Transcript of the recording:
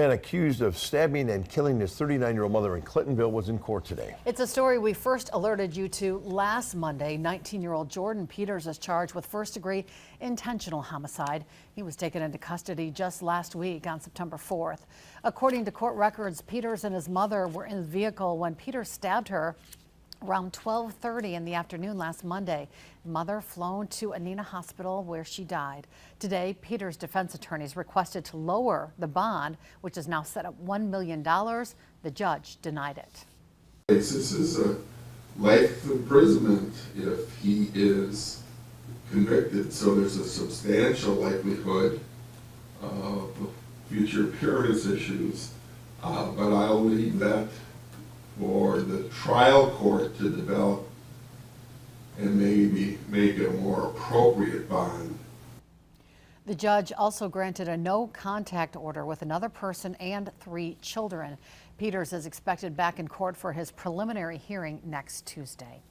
Man accused of stabbing and killing his 39-year-old mother in Clintonville was in court today. It's a story we first alerted you to last Monday. 19-year-old Jordan Peters is charged with first-degree intentional homicide. He was taken into custody just last week on September 4th. According to court records, Peters and his mother were in the vehicle when Peters stabbed her around 12:30 in the afternoon last Monday. Mother flown to Anina Hospital where she died. Today, Peters' defense attorneys requested to lower the bond, which is now set at $1 million. The judge denied it. This is a life imprisonment if he is convicted, so there's a substantial likelihood of future appearance issues, but I'll leave that for the trial court to develop and maybe make a more appropriate bond. The judge also granted a no contact order with another person and 3 children. Peters is expected back in court for his preliminary hearing next Tuesday.